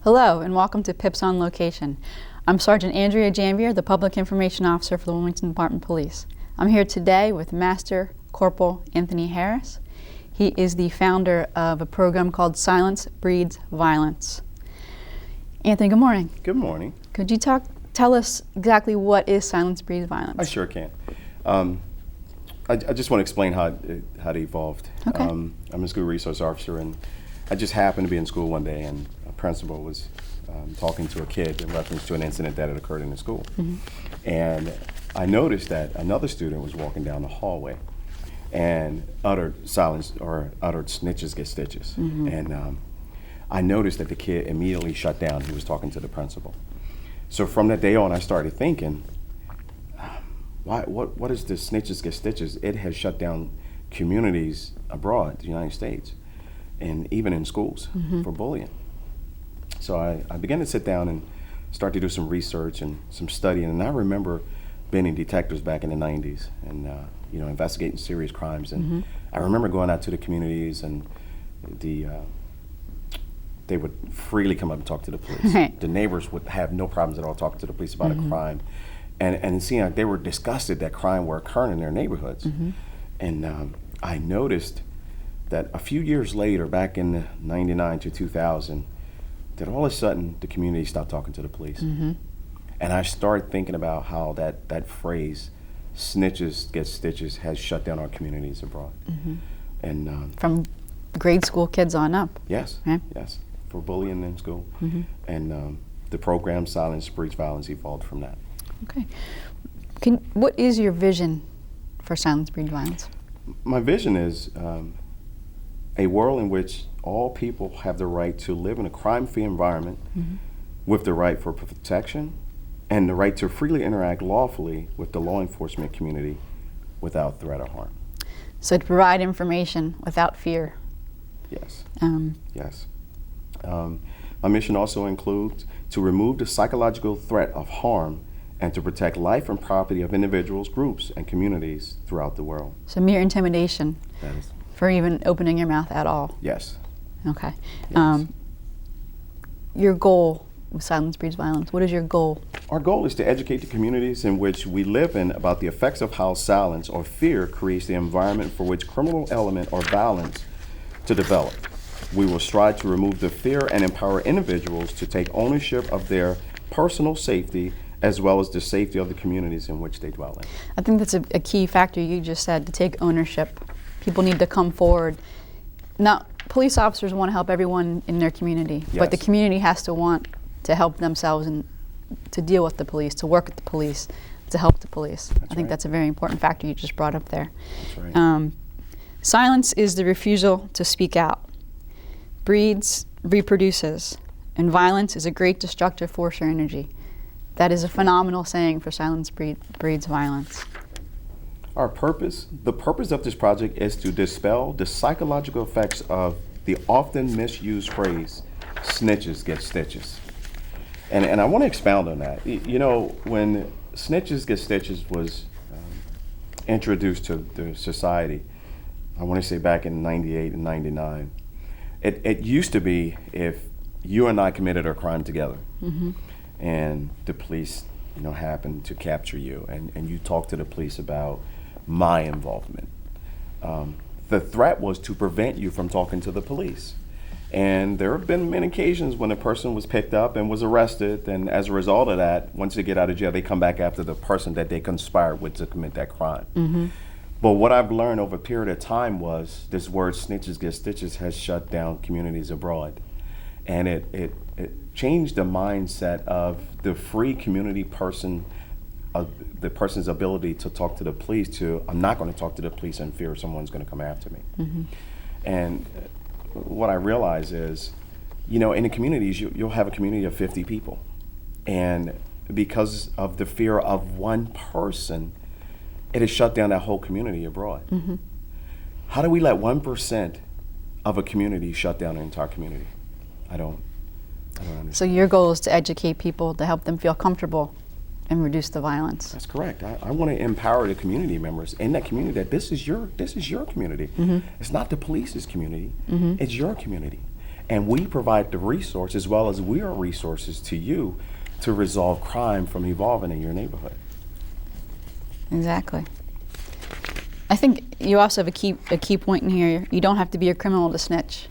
Hello and welcome to PIPS on Location. I'm Sergeant Andrea Janvier, the Public Information Officer for the Wilmington Department Police. I'm here today with Master Corporal Anthony Harris. He is the founder of a program called Silence Breeds Violence. Anthony, good morning. Good morning. Could you tell us exactly what is Silence Breeds Violence? I sure can. I just want to explain how it evolved. Okay. I'm a school resource officer, and I just happened to be in school one day, and a principal was talking to a kid in reference to an incident that had occurred in the school. Mm-hmm. And I noticed that another student was walking down the hallway and uttered silence or uttered snitches get stitches. Mm-hmm. And I noticed that the kid immediately shut down. He was talking to the principal. So from that day on, I started thinking, what is the snitches get stitches? It has shut down communities abroad, the United States, and even in schools mm-hmm. for bullying. So I began to sit down and start to do some research and some studying. And I remember being detectives back in the 90s and investigating serious crimes. And mm-hmm. I remember going out to the communities, and they would freely come up and talk to the police. Right. The neighbors would have no problems at all talking to the police about mm-hmm. a crime. And seeing like they were disgusted that crime were occurring in their neighborhoods. Mm-hmm. And I noticed that a few years later, back in 99 to 2000, that all of a sudden the community stopped talking to the police. Mm-hmm. And I started thinking about how that phrase, snitches get stitches, has shut down our communities abroad. Mm-hmm. And from grade school kids on up. Yes, right? Yes, for bullying in school. Mm-hmm. And the program Silence Breeds Violence evolved from that. Okay. What is your vision for Silence Breeds Violence? My vision is a world in which all people have the right to live in a crime-free environment mm-hmm. with the right for protection and the right to freely interact lawfully with the law enforcement community without threat or harm. So to provide information without fear. Yes. Yes. My mission also includes to remove the psychological threat of harm and to protect life and property of individuals, groups, and communities throughout the world. So mere intimidation that is for even opening your mouth at all? Yes. Okay. Yes. Your goal with Silence Breeds Violence, what is your goal? Our goal is to educate the communities in which we live in about the effects of how silence or fear creates the environment for which criminal element or violence to develop. We will strive to remove the fear and empower individuals to take ownership of their personal safety as well as the safety of the communities in which they dwell in. I think that's a key factor you just said, to take ownership. People need to come forward. Now, police officers want to help everyone in their community, yes. But the community has to want to help themselves and to deal with the police, to work with the police, to help the police. That's I think right. That's a very important factor you just brought up there. That's right. Silence is the refusal to speak out. Breeds reproduces, and violence is a great destructive force or energy. That is a phenomenal saying for Silence Breeds Violence. The purpose of this project is to dispel the psychological effects of the often misused phrase, snitches get stitches. And I want to expound on that. You know, when snitches get stitches was introduced to the society, I want to say back in 98 and 99, it used to be if you and I committed a crime together, mm-hmm. and the police happened to capture you, and you talk to the police about my involvement. The threat was to prevent you from talking to the police. And there have been many occasions when a person was picked up and was arrested, and as a result of that, once they get out of jail, they come back after the person that they conspired with to commit that crime. Mm-hmm. But what I've learned over a period of time was this word snitches get stitches has shut down communities abroad. And it changed the mindset of the free community person, the person's ability to talk to the police to, I'm not going to talk to the police in fear someone's going to come after me. Mm-hmm. And what I realize is, in the communities, you'll have a community of 50 people. And because of the fear of one person, it has shut down that whole community abroad. Mm-hmm. How do we let 1% of a community shut down an entire community? I don't understand. So your goal is to educate people, to help them feel comfortable and reduce the violence. That's correct. I want to empower the community members in that community that this is your community. Mm-hmm. It's not the police's community. Mm-hmm. It's your community. And we provide the resource as well as we are resources to you to resolve crime from evolving in your neighborhood. Exactly. I think you also have a key point in here. You don't have to be a criminal to snitch.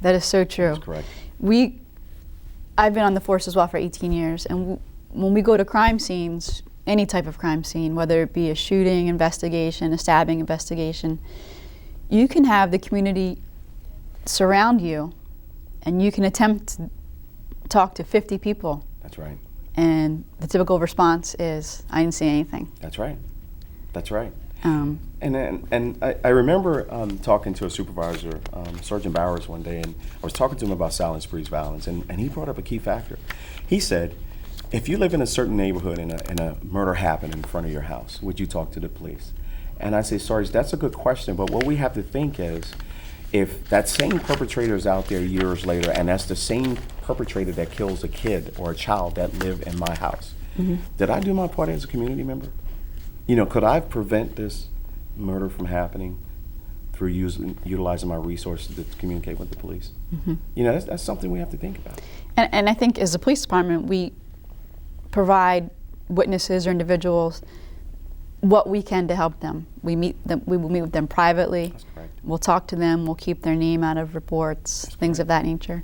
That is so true. That's correct. I've been on the force as well for 18 years, and when we go to crime scenes, any type of crime scene, whether it be a shooting investigation, a stabbing investigation, you can have the community surround you, and you can attempt to talk to 50 people. That's right. And the typical response is, I didn't see anything. That's right. That's right. And I remember talking to a supervisor, Sergeant Bowers, one day, and I was talking to him about silence breeds violence, and he brought up a key factor. He said, if you live in a certain neighborhood and a murder happened in front of your house, would you talk to the police? And I say, Sarge, that's a good question, but what we have to think is, if that same perpetrator is out there years later, and that's the same perpetrator that kills a kid or a child that live in my house, did I do my part as a community member? You know, could I prevent this murder from happening through utilizing my resources to communicate with the police? You know, that's something we have to think about. And I think as a police department, we provide witnesses or individuals what we can to help them. We will meet with them privately. That's correct. We'll talk to them. We'll keep their name out of reports, things of that nature.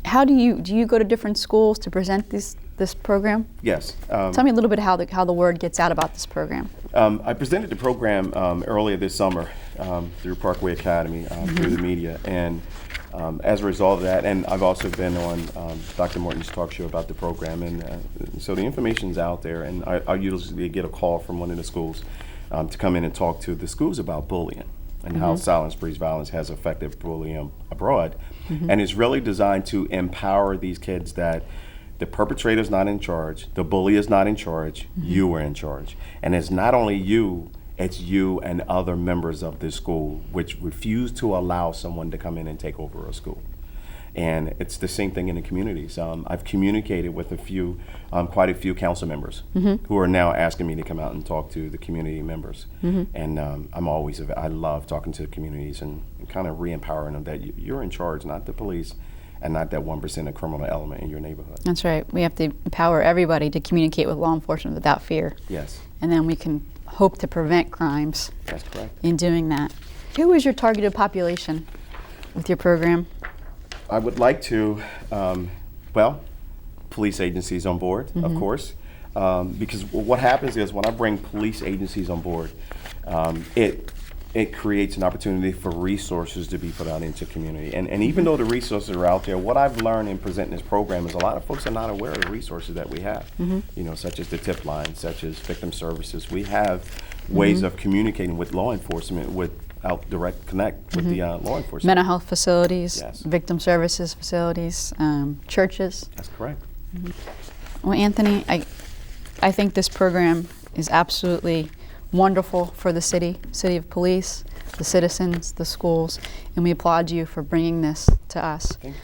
How do you go to different schools to present this program? Yes. Tell me a little bit how the word gets out about this program. I presented the program earlier this summer through Parkway Academy, through the media, and as a result of that, and I've also been on Dr. Morton's talk show about the program, and so the information's out there, and I usually get a call from one of the schools to come in and talk to the schools about bullying and how silence breeds violence has affected bullying abroad. And it's really designed to empower these kids that the perpetrator's not in charge, the bully is not in charge, you are in charge. And it's not only you, it's you and other members of the school which refuse to allow someone to come in and take over a school. And it's the same thing in the communities. I've communicated with quite a few council members who are now asking me to come out and talk to the community members. And I love talking to the communities and kind of re-empowering them that you're in charge, not the police, and not that 1% of criminal element in your neighborhood. That's right. We have to empower everybody to communicate with law enforcement without fear. Yes. And then we can hope to prevent crimes. That's correct. In doing that. Who is your targeted population with your program? I would like to, police agencies on board, of course, because what happens is when I bring police agencies on board, it creates an opportunity for resources to be put out into community. And even though the resources are out there, what I've learned in presenting this program is a lot of folks are not aware of the resources that we have, you know, such as the tip line, such as victim services. We have ways of communicating with law enforcement without direct connect with the law enforcement. Mental health facilities, Yes. victim services facilities, churches. That's correct. Well, Anthony, I think this program is absolutely wonderful for the city of police, the citizens, the schools, and we applaud you for bringing this to us. Thank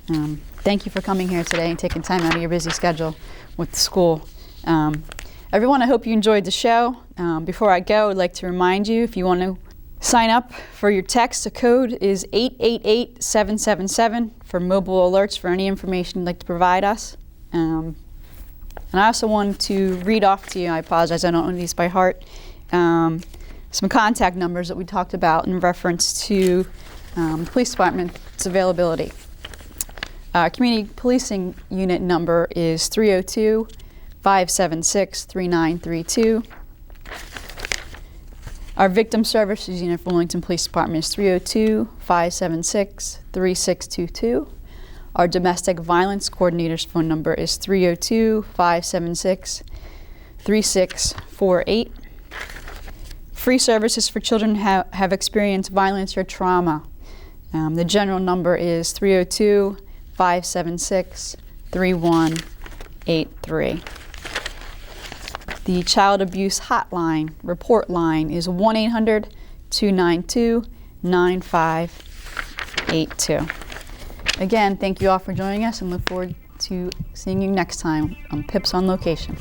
you. Thank you for coming here today and taking time out of your busy schedule with the school. Everyone, I hope you enjoyed the show. Before I go, I'd like to remind you, if you want to sign up for your text, the code is 888-777 for mobile alerts for any information you'd like to provide us. And I also wanted to read off to you, I apologize, I don't know these by heart, some contact numbers that we talked about in reference to the police department's availability. Our community policing unit number is 302-576-3932. Our victim services unit for Wilmington Police Department is 302-576-3622. Our domestic violence coordinator's phone number is 302-576-3648. Free services for children who have experienced violence or trauma. The general number is 302-576-3183. The child abuse hotline report line is 1-800-292-9582. Again, thank you all for joining us and look forward to seeing you next time on PIPS on Location.